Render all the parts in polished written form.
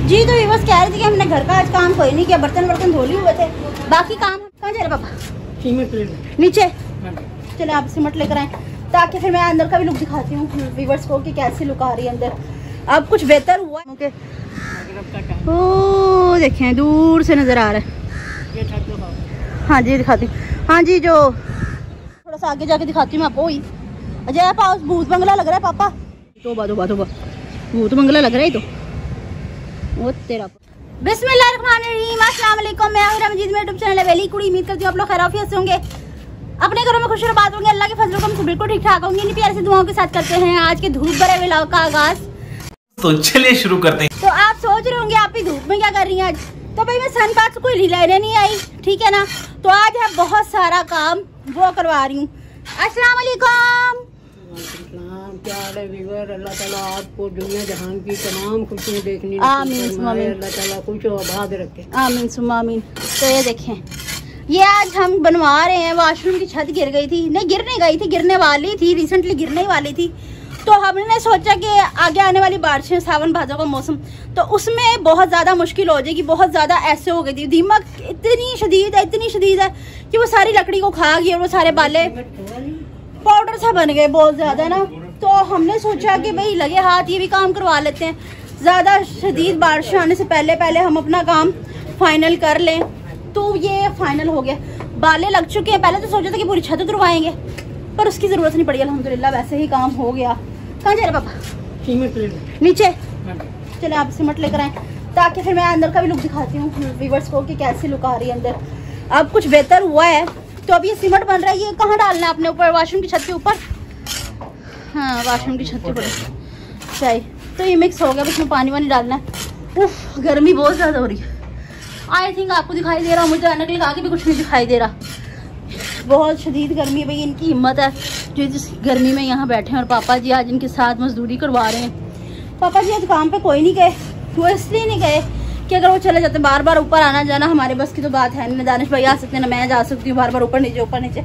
जी तो ये बस कह रही थी कि हमने घर का आज काम कोई नहीं किया, बर्तन वर्तन धो लिए हुए थे, बाकी काम कहाँ जा रहे पापा? सीमेंट नीचे। चले आप सीमेंट लेकर आए ताकि फिर मैं अंदर का भी लुक दिखाती हूँ व्यूअर्स को कि कैसी लुक आ रही है अंदर। अब कुछ बेहतर हुआ है। ओ देखें दूर से नजर आ रहा है। हाँ जी दिखाती हूँ। हाँ जी जो थोड़ा सा आगे जाके दिखाती हूँ मैं आपको। वही अजय पास भूत बंगला लग रहा है पापा। तोबा भूत बंगला लग रहा है तो वो तेरा। बिस्मिल्लाहिर्रहमानिर्रहीम, अस्सलाम वालेकुम। मैं हूं रमजीत, मेरा यूट्यूब चैनल है वेली कुड़ी। उम्मीद करती हूँ आप लोग खैरियत से होंगे, अपने घरों में खुश और बात होंगे। अल्लाह के फजल से बिल्कुल ठीक ठाक होंगे। इन प्यार से दुआओं के साथ करते हैं आज के धूप भरे व्लॉग का आगाज। तो चलिए शुरू करते हैं। तो आप सोच रहे होंगे आप ही धूप में क्या कर रही हैं आज? तो भाई मैं सन पार्क कोई लेने नहीं आई, ठीक है ना। तो आज है बहुत सारा काम वो करवा रही हूँ। अस्सलाम वालेकुम। क्या अल्लाह ताला आपको दुनिया जहान की तमाम खुशियाँ देखनी आमीन आमीन। अल्लाह ताला कुछ आबाद रखे आमीन सुम्मा आमीन। तो ये देखें, ये आज हम बनवा रहे हैं। वॉशरूम की छत गिर गई थी, नहीं गिरने गई थी, गिरने वाली थी, रिसेंटली गिरने वाली थी। तो हमने सोचा कि आगे आने वाली बारिशें, सावन भादों का मौसम, तो उसमें बहुत ज़्यादा मुश्किल हो जाएगी। बहुत ज़्यादा ऐसे हो गई थी, दीमक इतनी शदीद है कि वो सारी लकड़ी को खा गई और वो सारे बाले पाउडर सा बन गए बहुत ज़्यादा ना। तो हमने सोचा कि भाई लगे हाथ ये भी काम करवा लेते हैं। ज़्यादा शदीद बारिश आने से पहले हम अपना काम फाइनल कर लें। तो ये फाइनल हो गया, बाले लग चुके हैं। पहले तो सोचा था कि पूरी छत उतरवाएंगे, पर उसकी ज़रूरत नहीं पड़ी अल्हम्दुलिल्लाह, वैसे ही काम हो गया। कहाँ जा रहे पापा? सीमेंट नीचे। चले आप सीमेंट लेकर आए ताकि फिर मैं अंदर का भी लुक दिखाती हूँ व्यूअर्स को कि कैसी लुक आ रही है अंदर। अब कुछ बेहतर हुआ है। तो अब ये सीमेंट बन रहा है, ये कहाँ डालना है अपने ऊपर? वॉशरूम की छत के ऊपर। हाँ वॉशरूम की छत के ऊपर चाहिए। तो ये मिक्स हो गया, इसमें पानी वानी डालना है। उफ गर्मी बहुत ज़्यादा हो रही है। आई थिंक आपको दिखाई दे रहा, मुझे ऐनक लगा के भी कुछ नहीं दिखाई दे रहा। बहुत शदीद गर्मी है भाई। इनकी हिम्मत है जो जिस गर्मी में यहाँ बैठे हैं। और पापा जी आज इनके साथ मजदूरी करवा रहे हैं। पापा जी आज काम पे कोई नहीं गए, वो इसलिए नहीं गए कि अगर वो चले जाते बार बार ऊपर आना जाना हमारे बस की तो बात है नहीं। दानिश भाई आ सकते हैं ना, मैं जा सकती हूँ बार बार ऊपर नीचे,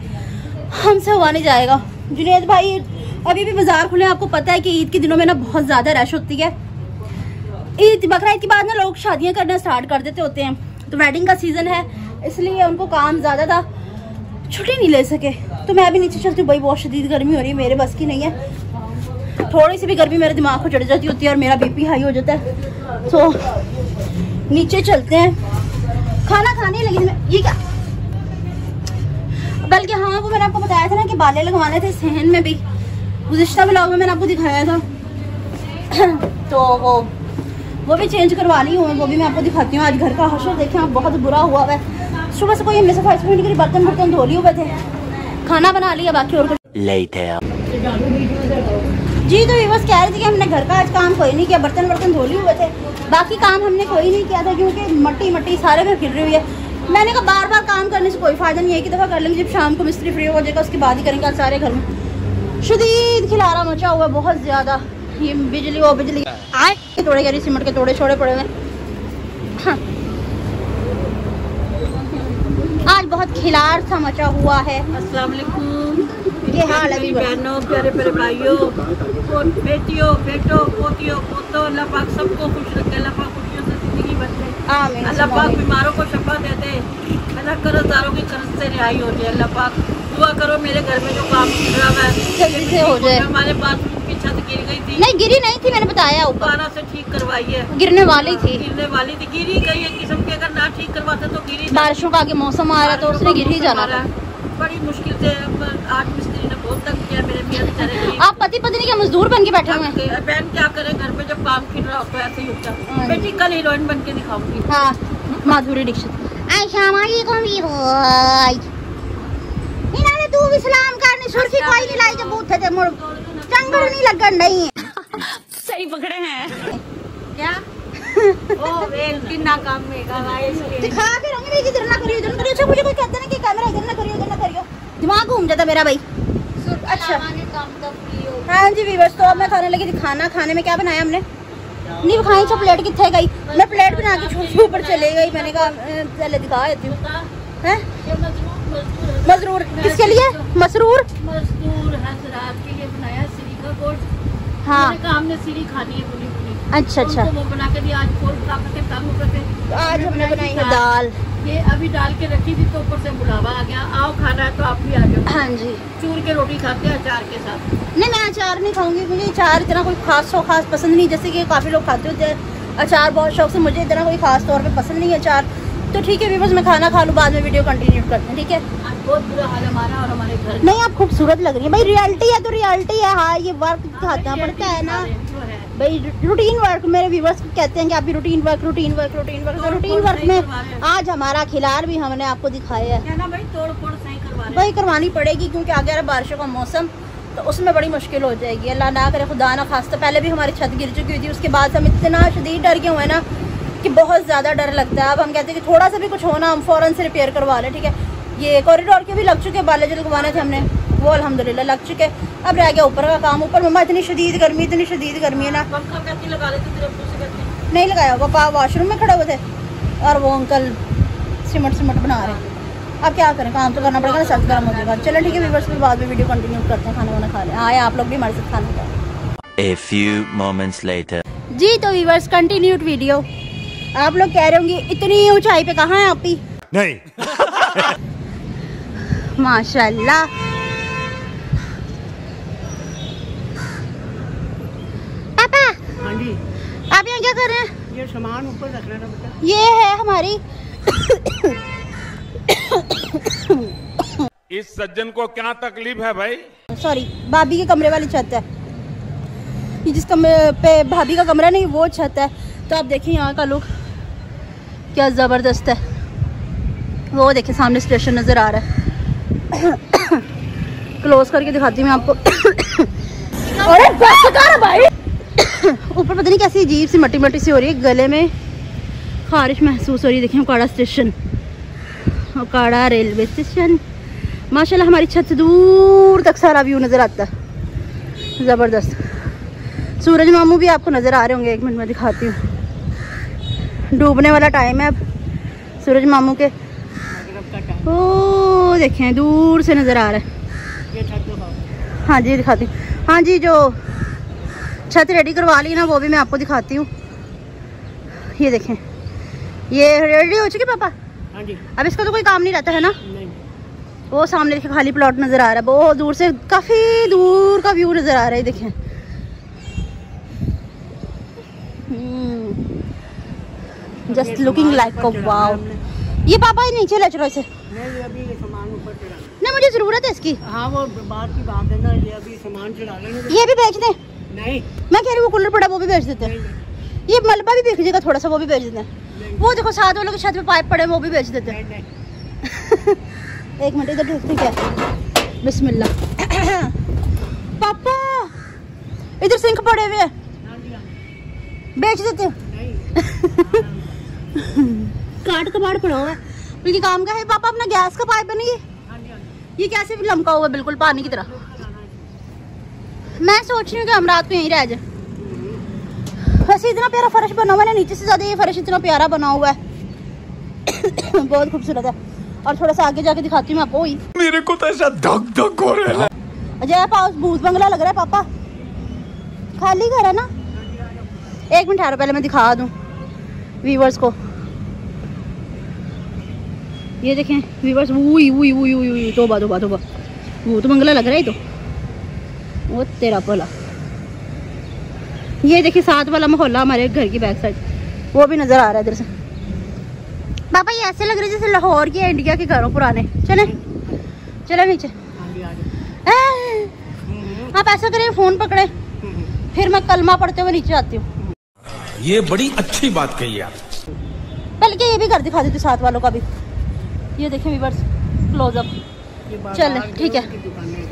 हमसे हुआ नहीं जाएगा। जुनैद भाई अभी भी बाजार खुले, आपको पता है कि ईद के दिनों में ना बहुत ज़्यादा रश होती है। ईद बकरा ईद के बाद ना लोग शादियाँ करना स्टार्ट कर देते होते हैं, तो वेडिंग का सीज़न है इसलिए उनको काम ज़्यादा था, छुट्टी नहीं ले सके। तो मैं भी नीचे चलती हूँ भाई, बहुत शदीद गर्मी हो रही है, मेरे बस की नहीं है। थोड़ी सी भी गर्मी मेरे दिमाग को चढ़ जाती होती है और मेरा बीपी हाई हो जाता है। तो नीचे चलते हैं, खाना खाने लगी मैं। ये क्या, बल्कि हाँ वो मैंने आपको बताया था ना कि बाले लगवाने थे सहन में भी, गुज़िश्ता व्लॉग में मैंने आपको दिखाया था। तो वो भी चेंज करवा ली हूँ, वो भी मैं आपको दिखाती हूँ। आज घर का हशर देखें आप, बहुत बुरा हुआ है। सुबह से कोई हमने सफाई नहीं करी, बर्तन धो लिए हुए थे, खाना बना लिया, बाकी और जी। तो ये बस कह रही थी कि हमने घर का आज काम कोई नहीं किया, बर्तन धो लिए हुए थे, बाकी काम हमने कोई नहीं किया था क्योंकि मट्टी सारे में फिर रही हुई है। मैंने कहा बार बार काम करने से कोई फायदा नहीं है, एक दफ़ा कर लेंगे, जब शाम को मिस्त्री फ्री हो जाएगा उसके बाद ही करेंगे। आज सारे घर में शदीद खिलारा मचा हुआ है बहुत ज़्यादा। ये बिजली आए तोड़े गए, सीमेंट के तोड़े छोड़े पड़े हुए। हाँ आज बहुत खिलार सा मचा हुआ है। अस्सलाम वालेकुम, ये हाल है बहनों, प्यारे प्यारे भाइयों, बेटियों, बेटों, पोतियों, पोतों, अल्लाह पाक सबको खुश रखे, अल्लाह पाक खुशियों से जिंदगी बचे, आमीन। अल्लाह पाक बीमारों को शफा दे दे, अल्लाह कर्जदारों की कर्ज से रिहाई हो जाए। अल्लाह पाक दुआ करो मेरे घर में जो काम गिर रहा है जल्दी से हो जाए। हमारे बाथरूम की छत गिर गई थी, नहीं गिरी नहीं थी, मैंने बताया ऊपर दोबारा से ठीक करवाई है। गिरने वाली थी, गिरी गई एक किस्म की, अगर ना ठीक करवाते तो गिरी। बारिशों का आगे मौसम आ रहा है तो उसने गिर ही जाना था। बड़ी मुश्किल से आज मिस्त्री ने बहुत तंग किया मेरे मियां बेचारे। आप पति पत्नी के मजदूर बन के बैठे हुए हैं। बहन क्या करे, घर में जब काम खिल रहा हो तो ऐसे ही होता है। बेटी कल हीरोइन बन के दिखाऊंगी। हाँ माधुरी दीक्षित। इन्होंने तू भी सलाम करनी सुर्खी कोई नहीं लाई जब बूथे थे मुड़ चंगड़ नहीं लगन नहीं सही पकड़े हैं क्या? ओ वेल कितना काम में दिखा के रंग नहीं, इधर ना करियो। अच्छा मुझे कोई कहता ना कि कैमरा इधर ना करियो, दिमाग घूम जाता मेरा भाई। अच्छा हाँ जी व्यूअर्स, तो अब मैं खाने लगी थी। खाने में क्या बनाया हमने नहीं खाई। अच्छा प्लेट कितने गई, मैं प्लेट बना के छोटे ऊपर चले गई। मैंने कहा चले दिखा देती हूँ। मजरूर किसके लिए? मसरूर मजदूर हजरात के लिए बनाया, सीरी का गोश्त। हाँ हमने सीरी खानी है पूरी। अच्छा अच्छा। उनको वो बना के दिया। आज फोन बना के काम करते। आज हमने बनाई है दाल। ये अभी डाल के रखी थी तो ऊपर से बुलावा आ गया, आओ खाना है तो आप भी आ जाओ। हाँ जी। चूर के रोटी खाते हैं अचार के साथ। नहीं मैं अचार नहीं खाऊंगी, मुझे अचार इतना कोई खास पसंद नहीं, जैसे कि काफ़ी लोग खाते होते हैं अचार बहुत शौक से, मुझे इतना कोई खास तौर पे पसंद नहीं है अचार। तो ठीक है बस मैं खाना खा लूँ, बाद में वीडियो कंटिन्यू करते हैं, ठीक है। आज बहुत बुरा हाल है हमारा और हमारे घर। नहीं आप खूबसूरत लग रही है भाई, रियलिटी है तो रियलिटी है। हाँ ये वर्क दिखाना पड़ता है ना भाई, रूटीन वर्क। मेरे व्यूवर्स कहते हैं कि आप भी रूटीन वर्क तो रूटीन वर्क में आज हमारा खिलाड़ भी हमने आपको दिखाया है ना भाई, तोड़ फोड़ सही करवा रहे भाई, करवानी पड़ेगी क्योंकि आगे आ रहा है बारिशों का मौसम, तो उसमें बड़ी मुश्किल हो जाएगी। अल्लाह ना करे खुदा ना खास्ता। पहले भी हमारी छत गिर चुकी हुई थी, उसके बाद हम इतना शदीद डर गए हुए ना कि बहुत ज़्यादा डर लगता है। अब हम कहते हैं कि थोड़ा सा भी कुछ होना हम फ़ौरन से रिपेयर करवा लें, ठीक है। ये कॉरिडोर के भी लग चुके, बाले जो लगवाने थे हमने वो अल्हम्दुलिल्लाह लग चुके। अब रह गया ऊपर का काम। ऊपर मम्मा इतनी शदीद गर्मी है ना, लगा लेते नहीं लगाया। पापा वॉशरूम में खड़े हुए थे और वो अंकल सिमट बना रहे हैं। अब क्या करें, काम तो करना पड़ेगा ना, सर्द गर्म हो जाएगा। चलो ठीक है व्यूअर्स, फिर बाद में वीडियो कंटिन्यू करते हैं, खाना वाना खा लें। आए आप लोग भी हमारे साथ खाना खाएं। A few moments later. जी तो व्यूअर्स कंटिन्यूड वीडियो। आप लोग कह रहे होंगे इतनी ऊंचाई पे कहाँ है आप ही? नहीं। माशाल्लाह। पापा हाँ जी, आप यहाँ क्या कर रहे हैं? ये सामान ऊपर रख लेना बेटा। ये है हमारी इस सज्जन को क्या तकलीफ है भाई? सॉरी भाभी के कमरे वाली छत है ये, जिस कमरे पे भाभी का कमरा नहीं वो छत है। तो आप देखिए यहाँ का लुक क्या ज़बरदस्त है। वो देखिए सामने स्टेशन नज़र आ रहा है। क्लोज करके दिखाती हूँ मैं आपको। अरे बस कर भाई। ऊपर पता नहीं कैसी अजीब सी मट्टी सी हो रही है, गले में खारिश महसूस हो रही है। देखिए Okara station, Okara railway station. माशाल्लाह हमारी छत से दूर तक सारा व्यू नज़र आता है, ज़बरदस्त। सूरज मामू भी आपको नज़र आ रहे होंगे, एक मिनट में दिखाती हूँ। डूबने वाला टाइम है अब सूरज मामू के। ओ देखें दूर से नज़र आ रहा है। ये छत तो हाँ जी दिखाती हूँ। हाँ जी जो छत रेडी करवा ली ना वो भी मैं आपको दिखाती हूँ। ये देखें ये रेडी हो चुकी पापा। हाँ जी। अब इसका तो कोई काम नहीं रहता है ना। नहीं। वो सामने देखिए खाली प्लॉट नज़र आ रहा है, बहुत दूर से काफ़ी दूर का व्यू नज़र आ रहा है। देखें जस्ट लुकिंग लाइक अ वाव। ये पापा नीचे ले चलो इसे। नहीं अभी ये सामान ऊपर चढ़ा। नहीं मुझे ज़रूरत है इसकी। हाँ वो बात की बात है ना, ये अभी सामान चढ़ा लेंगे। ये भी बेच दें? नहीं मैं कह रही हूँ वो कूलर पड़ा वो भी बेच देते हैं। ये मलबा भी बिक जाएगा थोड़ा सा, वो भी बेच देते हैं। वो देखो साथ वालों के छत पे पाइप पड़े वो भी बेच देते हैं। एक मिनट इधर देखते क्या। बिस्मिल्लाह। पापा इधर सिंक पड़े हुए हैं, बेच देते हैं। काट कबाड़ पड़ा हुआ है, बल्कि काम का है। पापा अपना गैस का पाइप है ना ये कैसे भी लमका हुआ है बिल्कुल पानी की तरह। मैं सोच रही हूँ कि हम रात को यहीं रह जाए। वैसे इतना प्यारा फर्श बना हुआ है, नीचे से ज्यादा ये फर्श इतना प्यारा बना हुआ है। बहुत खूबसूरत है। और थोड़ा सा आगे जाके दिखाती हूँ मैं आपको। मेरे को तो ऐसा धक हो रहा है। अजय पास भूत बंगला लग रहा है पापा, खाली घर है ना। एक मिनट ठहरो पहले मैं दिखा दूँ व्यूवर्स को। ये देखें व्यूवर्स, तोबा भूत बंगला लग रहा है तो। वो तेरा भला। ये देखिए साथ वाला मोहल्ला हमारे घर की बैक साइड वो भी नजर आ रहा है इधर से। पापा ये ऐसे लग रहा है जैसे लाहौर के इंडिया के घरों पुराने। चले नीचे। आप ऐसा करें फोन पकड़े, फिर मैं कलमा पढ़ते हुए नीचे आती हूँ। ये बड़ी अच्छी बात कही आप। बल्कि ये भी घर दिखा देती साथ वालों का भी। ये देखें व्यूअर्स क्लोज अप। चल ठीक है,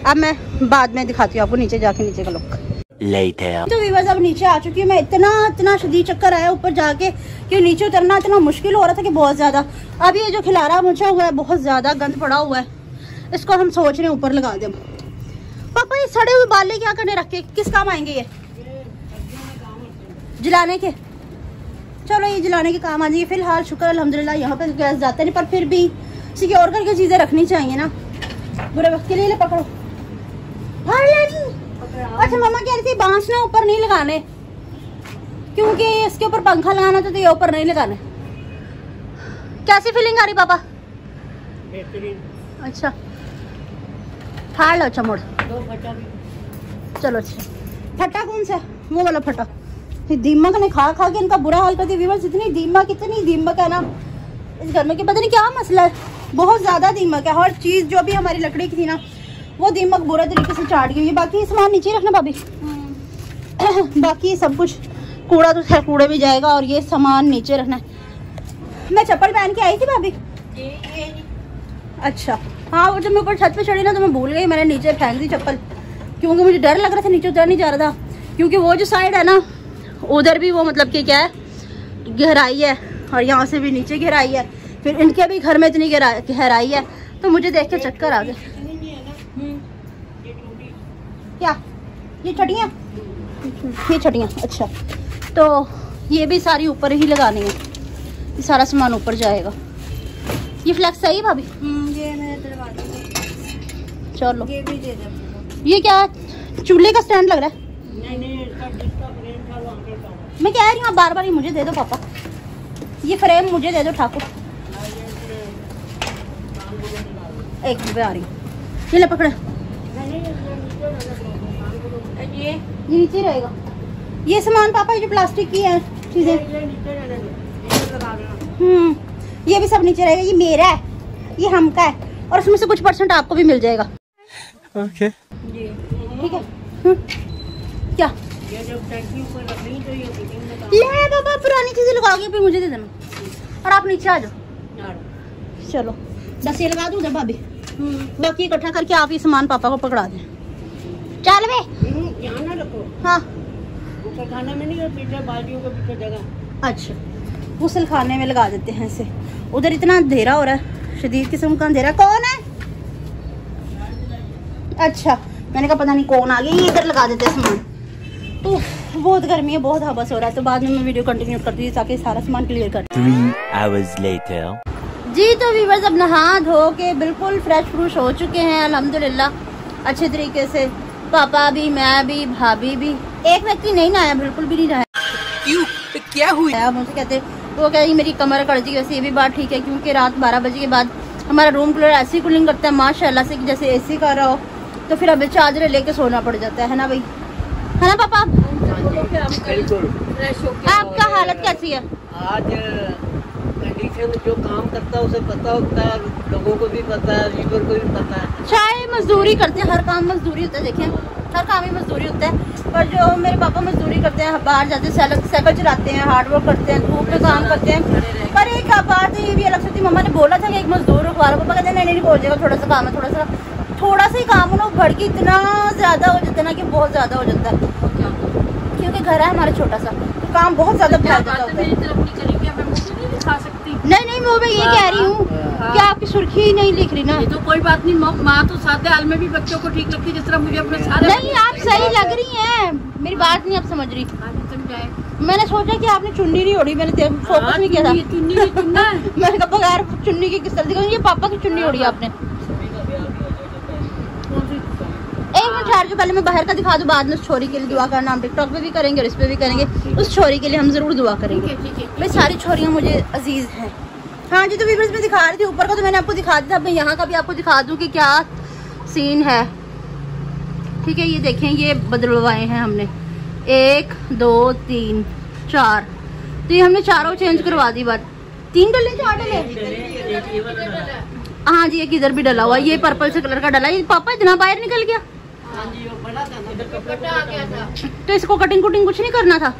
अब मैं बाद में दिखाती हूँ आपको नीचे जाके नीचे का लुक। तो व्यूअर्स अब नीचे आ चुकी हूँ मैं। इतना शदीद चक्कर आया ऊपर जाके कि नीचे उतरना इतना मुश्किल हो रहा था कि बहुत ज्यादा। अब ये जो खिलारा मुझा हुआ है बहुत ज्यादा गंद पड़ा हुआ है, इसको हम सोच रहे हैं ऊपर लगा दें। पापा ये सड़े हुए बाले क्या करने रख के, किस काम आएंगे ये? जलाने के। चलो ये जलाने के काम आ जाएगी। फिलहाल शुक्र अल्हम्दुलिल्लाह यहाँ पे गैस जाते नहीं, पर फिर भी सिक्योर करके चीजें रखनी चाहिए ना, बुरे वक्त के लिए। पकड़ो। अच्छा मम्मा कह रही थी बांस ना ऊपर नहीं लगाने क्योंकि इसके ऊपर पंखा लगाना तो ये ऊपर नहीं लगाना। कैसी फीलिंग आ रही पापा? अच्छा ठाड़ लो। अच्छा मोड़ चलो। अच्छा फटा कौन सा? वो वाला फटा। दीमक ने खा खा के इनका बुरा हाल कर दिया व्यूअर्स। इतनी दीमक है ना इस घर में कि पता नहीं क्या मसला है। बहुत ज्यादा दीमक है। हर चीज जो भी हमारी लकड़ी की थी ना वो दीमक बुरा तरीके से चाट गई। बाकी सामान नीचे रखना भाभी। बाकी सब कुछ कूड़ा तो खैर कूड़े भी जाएगा और ये सामान नीचे रखना है। मैं चप्पल पहन के आई थी भाभी। अच्छा हाँ, वो जब मैं ऊपर छत पे चढ़ी ना तो मैं भूल गई, मैंने नीचे फेंक दी चप्पल, क्योंकि मुझे डर लग रहा था नीचे उतर नहीं जा रहा था। क्योंकि वो जो साइड है ना उधर भी वो मतलब कि क्या है गहराई है और यहाँ से भी नीचे गहराई है, फिर इनके भी घर में इतनी गहराई है। तो मुझे देख के चक्कर आ गए। क्या ये छटियाँ? ये छटियाँ। अच्छा तो ये भी सारी ऊपर ही लगानी है। ये सारा सामान ऊपर जाएगा। ये फ्लैक्स सही भाभी? ये मैं दिलवा दूंगी। चलो ये भी दे दो। ये क्या चूल्हे का स्टैंड लग रहा है? नहीं इसका जिसका फ्रेम था वो अंकल का। मैं कह रही हूँ बार बार ही मुझे दे दो पापा। ये फ्रेम मुझे दे दो ठाकुर। एक मिनट आ रही हूँ। ये ले पकड़े। ये नीचे रहेगा। ये सामान पापा जो प्लास्टिक की है चीजें ये भी सब नीचे रहेगा। ये मेरा है, ये हम का है और उसमें से कुछ % आपको भी मिल जाएगा। ओके ठीक है। क्या ये जब टैंकी ऊपर रखनी तो ये फिटिंग में काम। ले पापा पुरानी चीजें लगाओगे फिर मुझे दे देना और आप नीचे आ जाओ। चलो 10 ये लगा दूँ जब भाभी। बाकी इकट्ठा करके आप ये सामान पापा को पकड़ा दें। चल वे यहाँ ना रखो। हाँ ऊपर खाने में नहीं, पीछे बाल्टियों के पीछे जगह। अच्छा गुसल खाने में लगा देते हैं इसे। उधर इतना अंधेरा हो रहा है, शदीद किस्म का अंधेरा। कौन है? अच्छा मैंने कहा पता नहीं कौन आ गया। ये इधर लगा देते हैं सामान। तो बहुत गर्मी है, बहुत हबस हो रहा है। तो बाद में मैं वीडियो कंटिन्यू करती हूँ ताकि सारा सामान क्लियर कर। 3 hours later. जी तो व्यूअर्स अब नहा धो के बिल्कुल फ्रेश फ्रूश हो चुके हैं अल्हम्दुलिल्लाह अच्छे तरीके से। पापा भी, मैं भी, भाभी भी। एक व्यक्ति नहीं नहाया, बिल्कुल भी नहीं नहाया। क्यों? क्या हुआ? मुझे कहते वो कह रही मेरी कमर कट गई। वैसे ये भी बात ठीक है क्योंकि रात 12 बजे के बाद हमारा रूम कूलर ऐसी कूलिंग करता है माशाल्लाह से कि जैसे एसी कर रहा हो। तो फिर अब चादरें लेके सोना पड़ जाता है ना भाई, है ना पापा? आपका हालत कैसी है? आज कंडीशन जो काम करता है उसे पता होता है, लोगों को भी पता है, लीवर को भी पता है। चाहे मजदूरी करते हैं, हर काम मजदूरी होता है। देखें हर काम ही मजदूरी होता है। पर जो मेरे पापा मजदूरी करते हैं, बाहर जाते हैं, साइकिल चलाते हैं, हार्ड वर्क करते हैं, धूप में काम करते हैं। पर एक बात ये भी अलग से थी, मम्मा ने बोला था कि एक मजदूर रखवा लो। पापा कहते नहीं बोल जाएगा, थोड़ा सा काम है, थोड़ा सा ही काम हो ना भड़ के इतना ज्यादा हो जाता है ना कि बहुत ज्यादा हो जाता है। क्योंकि घर है हमारा छोटा सा, तो काम बहुत ज्यादा फैल जाता है। नहीं मैं ये कह रही हूँ कि आपकी सुर्खी ही नहीं लिख रही ना। तो कोई बात नहीं, माँ तो सादे हाल में भी बच्चों को ठीक लगती है, जिस तरह मुझे अपने सारे। नहीं आप सही लग रही हैं, मेरी बात नहीं आप समझ रही। मैंने सोचा कि आपने चुन्नी नहीं ओढ़ी, मैंने फोकस नहीं किया था। मैंने कहा बगैर चुन्नी की किस तरह दिखाऊं, ये पापा की चुन्नी ओढ़ी आपने। एक मिनट ठहर जो, पहले मैं बाहर का दिखा दूं, बाद में उस छोरी के लिए दुआ करना। हम टिकटॉक पे भी करेंगे और इस पे भी करेंगे। उस छोरी के लिए हम जरूर दुआ करेंगे। भाई सारी छोरियां मुझे अजीज हैं। हाँ जी तो वीडियोस में दिखा रही थी, ऊपर का तो मैंने आपको दिखा दिया था। मैं यहाँ का भी आपको दिखा दूं कि क्या सीन है। ठीक है ये देखें, ये बदलवाए हैं हमने 1 2 3 4। तो ये हमने चारों चेंज करवा दी। बात 3 डले 4 डले। हाँ जी एक इधर भी डला हुआ, ये पर्पल से कलर का डला। ये पापा इतना बाहर निकल गया। तो इसको कटिंग कुटिंग कुछ नहीं करना था।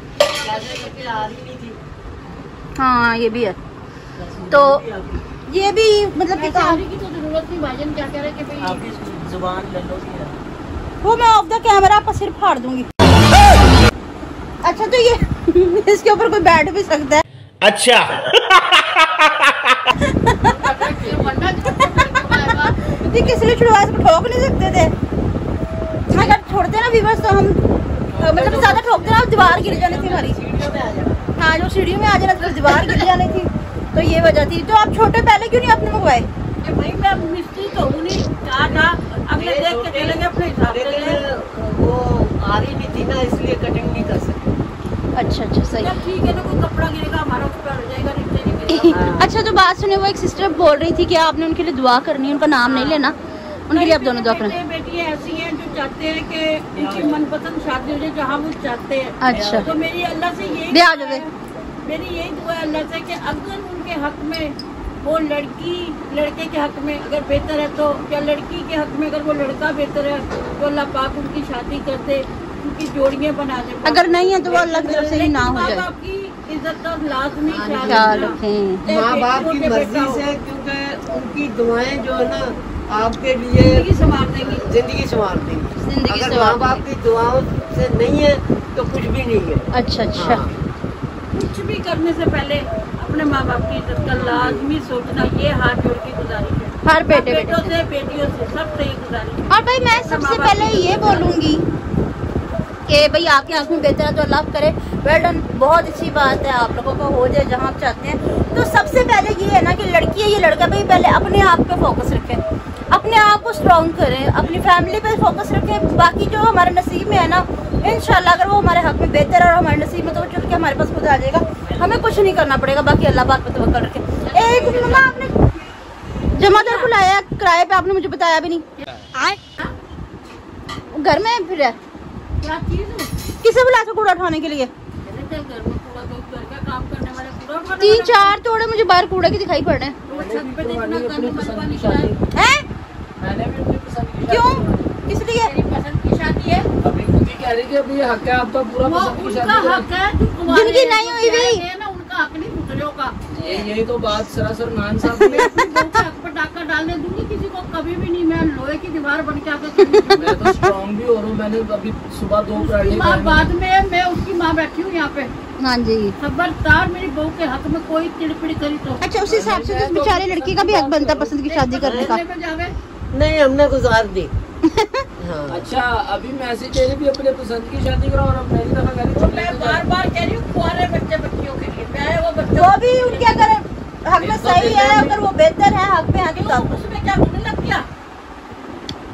हाँ ये भी है। तो ये भी मतलब कि काम की तो जरूरत नहीं। भाईजान क्या कह रहे हैं कि भाई जुबान ले लो, वो मैं ऑफ द कैमरा आपका सिर फाड़ दूंगी। अच्छा तो ये इसके ऊपर कोई बैठ भी सकता है। अच्छा ये किस लिए छुड़वा, इसको ठोक नहीं सकते थे? अगर छोड़ते ना व्यूअर्स तो हम मतलब ज्यादा ठोकते ना, दीवार गिर जानी थी हमारी। हाँ जो सीढ़ियों में आ जाना तो दीवार गिर जानी थी, तो ये वजह थी। तो आप छोटे पहले क्यों नहीं आपने मंगवाए? भाई मैं मिस्त्री तो हूँ नहीं, कहा था अगले देख के चलेंगे अपने हिसाब से। वो आ रही नहीं थी ना, इसलिए कटिंग नहीं कर सकते। अच्छा अच्छा सही। जब ठीक है ना, कोई कपड़ा गिरेगा हमारा उस पर अड़ जाएगा, नीचे नहीं गिरेगा। अच्छा तो बात सुने, वो एक सिस्टर बोल रही थी कि आपने उनके लिए दुआ करनी है, उनका नाम नहीं लेना, उनके लिए आप दोनों दुआ करें। बेटियां ऐसी हैं जो चाहते हैं कि उनकी मनपसंद शादी हो जाए जहाँ वो चाहते हैं। अच्छा तो मेरी अल्लाह से यही दे आ जाओ दे। मेरी यही दुआ है अल्लाह से कि अगर उनके हक में वो लड़की लड़के के हक में अगर बेहतर है तो, या लड़की के हक में अगर वो लड़का बेहतर है तो अल्लाह पाक उनकी शादी कर दे, उनकी जोड़ियां बना दे। अगर नहीं है तो वो अल्लाह की तरफ से ही ना हो जाए। माँ बाप की इज्जत का लाजमी ख्याल रखें। माँ बाप की मर्जी से, क्योंकि उनकी दुआएं जो है ना आपके लिए जिंदगी संवार देंगी। जिंदगी संवार देंगी। जिंदगी अगर संवार माँ बाप की दुआओं से नहीं है तो कुछ भी नहीं है। अच्छा अच्छा हाँ। कुछ भी करने से पहले अपने माँ बाप की इज्जत का लाजमी सोचना, ये हाथ जोड़ के गुजारिश है हर बेटे बेटों बेटे से, बेटियों से, सबसे ही गुजारिश है। और भाई मैं सबसे पहले ये बोलूंगी कि भाई आपकी आंख में बेहतर है तो अल्लाह करे, वेल डन, बहुत अच्छी बात है, आप लोगों को हो जाए जहाँ आप चाहते हैं। तो सबसे पहले ये है ना कि लड़की है ये लड़का, भाई पहले अपने आप पे फोकस रखें, अपने आप को स्ट्रॉन्ग करें, अपनी फैमिली पे फोकस रखें। बाकी जो हमारे नसीब में है ना, इंशाल्लाह अगर वो हमारे हक में बेहतर है और हमारे नसीब में, तो वो चल के हमारे पास खुद आ जाएगा, हमें कुछ नहीं करना पड़ेगा। बाकी अल्लाह बात पे तवक्कल रखें। एक दिन ना आपने जमादार बुलाया किराए पे, आपने मुझे बताया भी नहीं। आए घर में फिर है क्या चीज है? किसे बुलाया था कूड़ा उठाने के लिए? चल घर में पूरा तो घर का काम करने वाले पूरा उठाने 3-4 तोड़े मुझे बाहर कूड़े के दिखाई पड़ रहे हैं। वाला। वो छत पे देखना गंद मलबा निकला है। हैं? मैंने भी अपनी पसंद की क्यों? किस लिए? तेरी पसंद की शादी है, अभी खुद ही कह रही थी अभी हक है आपका पूरा वो पसंद की उनका शादी हक है। जो कुंवारे जिनकी नहीं हुई भी। हैं ना, उनका हक नहीं दूसरों का। यही तो बात सरासर नान साहब मैं अपनी बहू के हक पर डाका डालने दूंगी किसी को कभी भी नहीं। मैं लोहे की दीवार बन के आकर मैं तो स्ट्रॉन्ग भी हो रहा हूँ। मैंने अभी सुबह 2 पराठे माँ खाए। बाद में मैं उसकी माँ बैठी हूँ यहाँ पे, हाँ जी। खबरदार मेरी बहू के हक में कोई चिड़पिड़ करी तो अच्छा उस हिसाब से उस बेचारे लड़की का भी हक बनता पसंद की शादी करने का। में जावे। नहीं, हमने गुजार दी। हाँ। अच्छा अभी मैसेज तेरे भी अपने पसंद की शादी करो और अब मेरी दफा तो मैं बार बार कह रही हूँ कुआरे बच्चे बच्चियों के लिए, चाहे वो बच्चों वो भी उनके अगर हक में सही है, अगर वो बेहतर है हक में आगे तो उसमें क्या कुछ लग गया।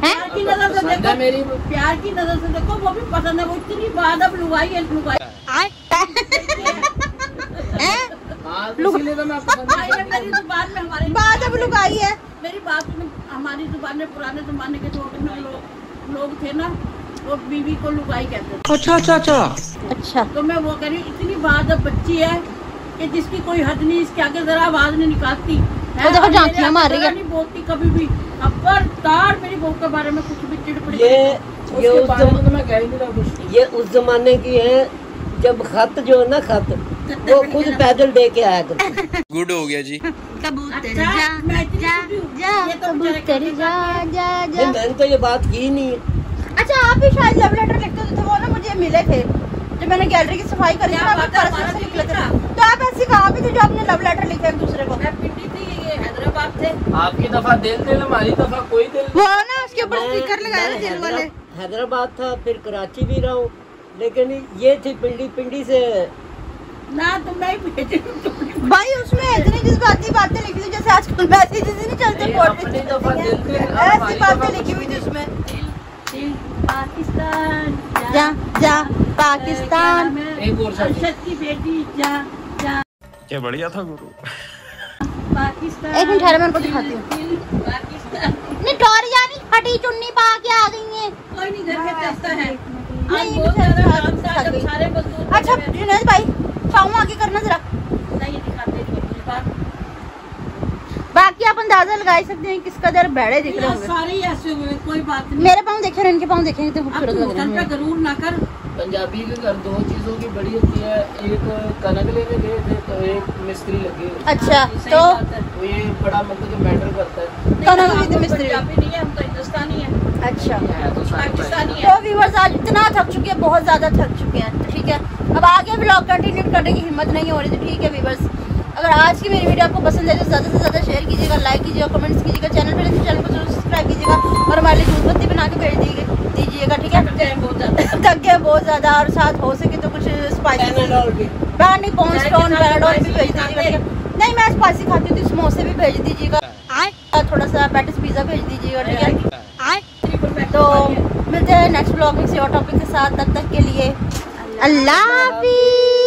प्यार की नजर से पसंद है देखो, मेरी। प्यार की नजर से देखो, वो भी पसंद है। वो इतनी बात अब लुगाई है, लुगाई हाँ, तो इसीलिए तो मैं पसंद भाई ने मेरी जुबान में हमारी बात अब लुगाई है। मेरी बात में हमारी जुबान में पुराने जमाने के जो लोग थे ना, वो बीवी को लुगाई कहते थे। अच्छा अच्छा अच्छा अच्छा तो मैं वो कह रही हूँ, इतनी बात अब बच्ची है कि जिसकी कोई हद नहीं, इसके आगे जरा आवाज नहीं निकालती है। वो देखो और झांकियाँ मेरे मार रही है। नहीं बोलती कभी भी, खबरदार मेरी बहू के बारे में कुछ भी चिड़पिड़ ये उस जमाने में कह ही नहीं रहा कुछ। ये उस जमाने की है जब खत जो है ना, खत वो खुद पैदल दे के आया करते। गुड हो गया जी। कबूतर अच्छा, जा मैं इतनी जा खुशी हूँ। जा ये तो बेचारे कबूतर करते जा जाते जा नहीं, जा। मैंने तो ये बात की नहीं है। अच्छा आप भी शायद लव लेटर लिखते थे, वो ना मुझे मिले थे जब मैंने गैलरी की सफाई करी थी ना, क्या आपके बात है, पर्स हमारा से भी निकले थे। लिखा। तो आप ऐसे कहाँ पे थे जो आपने लव लेटर लिखे एक दूसरे को? मैं पिंडी थी, ये हैदराबाद थे। आपकी दफा दिल हमारी दफा कोई दिल। वो ना उसके ऊपर स्टिकर लगाए थे दिल वाले। हैदराबाद था, फिर कराची भी रहा हूँ, लेकिन ये थी पिंडी से। ना तुम नहीं भेजे भाई उसमें इतनी जज्बाती बातें लिखी थी जैसे आजकल मैसेजेस नहीं चलते, अपनी दफा दिल थे, ऐसी हमारी बातें दफा लिखी हुई थी उसमें। पाकिस्तान जा जा पाकिस्तान। एक और शादी। अरशद की बेटी जा जा क्या बढ़िया था गुरु। पाकिस्तान। एक मिनट ठहरो, मैं उनको दिखाती हूँ। पाकिस्तान नहीं टोरिया नहीं फटी चुन्नी पा के आ गई हैं। कोई नहीं घर में चलता है। नहीं, आज बहुत ज्यादा नहीं, काम था, थक जब गई। सारे मजदूर अच्छा घर में- जुनैद भाई पाँव आगे करना जरा। नहीं दिखाते नहीं अपनी बात। बाकी आप अंदाजा लगा सकते हैं किस कदर बड़े दिख रहे यार होंगे। सारे ही ऐसे हुए, कोई बात नहीं। मेरे पाँव देखे और इनके पाँव देखेंगे तो अब खूबसूरत तू लग रहे होटल पे हैं। गरूर ना कर। पंजाबी के घर 2 चीजों की बड़ी होती है, एक कनक लेने गए थे तो एक मिस्त्री लगे। अच्छा सही तो बात है। तो ये बड़ा मतलब कि मैटर करता है। नहीं, कनक हम भी तो तो मिस्त्री। पंजाबी नहीं है, हम तो हिंदुस्तानी है, अच्छा है तो सारे पाकिस्तानी है। तो व्यूअर्स आज इतना थक चुके हैं, बहुत ज्यादा थक चुके हैं। तो ठीक है अब आगे व्लॉग कंटिन्यू करने की हिम्मत नहीं हो रही। तो ठीक है व्यूअर्स, अगर आज की मेरी वीडियो आपको पसंद है तो ज़्यादा से ज़्यादा शेयर कीजिएगा, लाइक कीजिएगा, कमेंट्स कीजिएगा, चैनल पर चैनल को जरूर सब्सक्राइब कीजिएगा और हमारे लिए दूध बत्ती बना के भेज दीजिएगा। ठीक है बहुत ज्यादा थक गए बहुत ज़्यादा, और साथ हो सके तो कुछ स्पाइसी पैनाडोल भी। नहीं पॉन्स्टोन पैराडोल भी भेज दीजिएगा। ठीक है नहीं मैं स्पाइसी खाती हूँ तो समोसे भी भेज दीजिएगा, और थोड़ा सा पैटिस पिज़्ज़ा भेज दीजिएगा। ठीक है तो मिलते हैं नेक्स्ट ब्लॉग में किसी और टॉपिक के साथ, तब तक के लिए अल्लाह हाफिज।